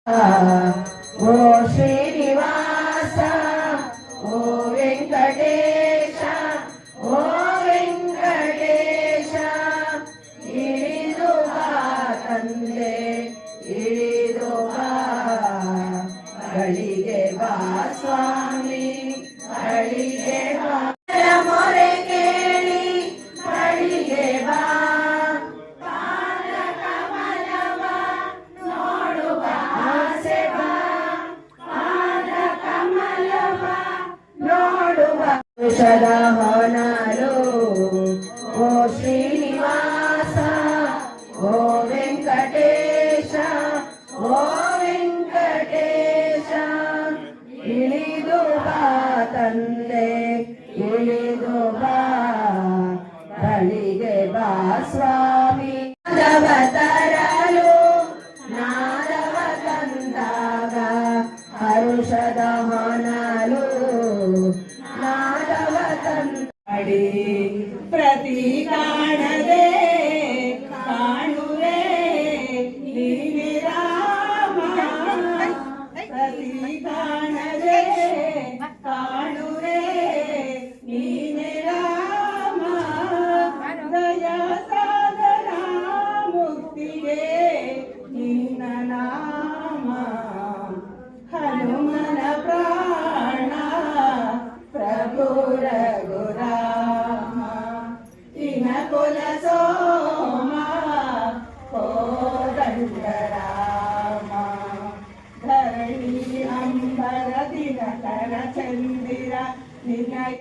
ओ श्रीनिवास ओ वेंकटेश ओ वेंकटेश इಳಿದು ಬಾ ತಂದೆ ಇಳಿದು ಬಾ ಬಳಿಗೆ ಬಾ ಸ್ವಾಮಿ ಬಳಿಗೆ ಬಾ ಮೊರೆ ಕೇಳಿ ಬಳಿಗೆ ಬಾ ಔಷಧ ಹೊನಲು ಓ ಶ್ರೀನಿವಾಸ ಓ ವೆಂಕಟೇಶ ಓ ವೆಂಕಟೇಶ ಇಳಿದು ಬಾ ತಂದೆ ಇಳಿದು ಬಾ ಬಳಿಗೆ ಬಾ ಸ್ವಾಮಿ ನಾದವ ತರಲು ನಾದವ ತಂದಾಗ ಹರುಷದ ಹೊನಲು ಪ್ರತಿ ಕಾಣದೆ ಕಾಣುವೆ ನೀನೆ ರಾಮ ಪ್ರತಿ ಕಾಣದೆ ಕಾಣುವೆ ನೀನೆ ರಾಮ ದಯ ಸಾಗರ ಮುಕ್ತಿಗೆ ನಿನ್ನ ನಾಮ ಹನುಮನ ಪ್ರಾಣ ಪ್ರಭು ರಘುರಾಮ ಇನ ಕುಲ ಸೋ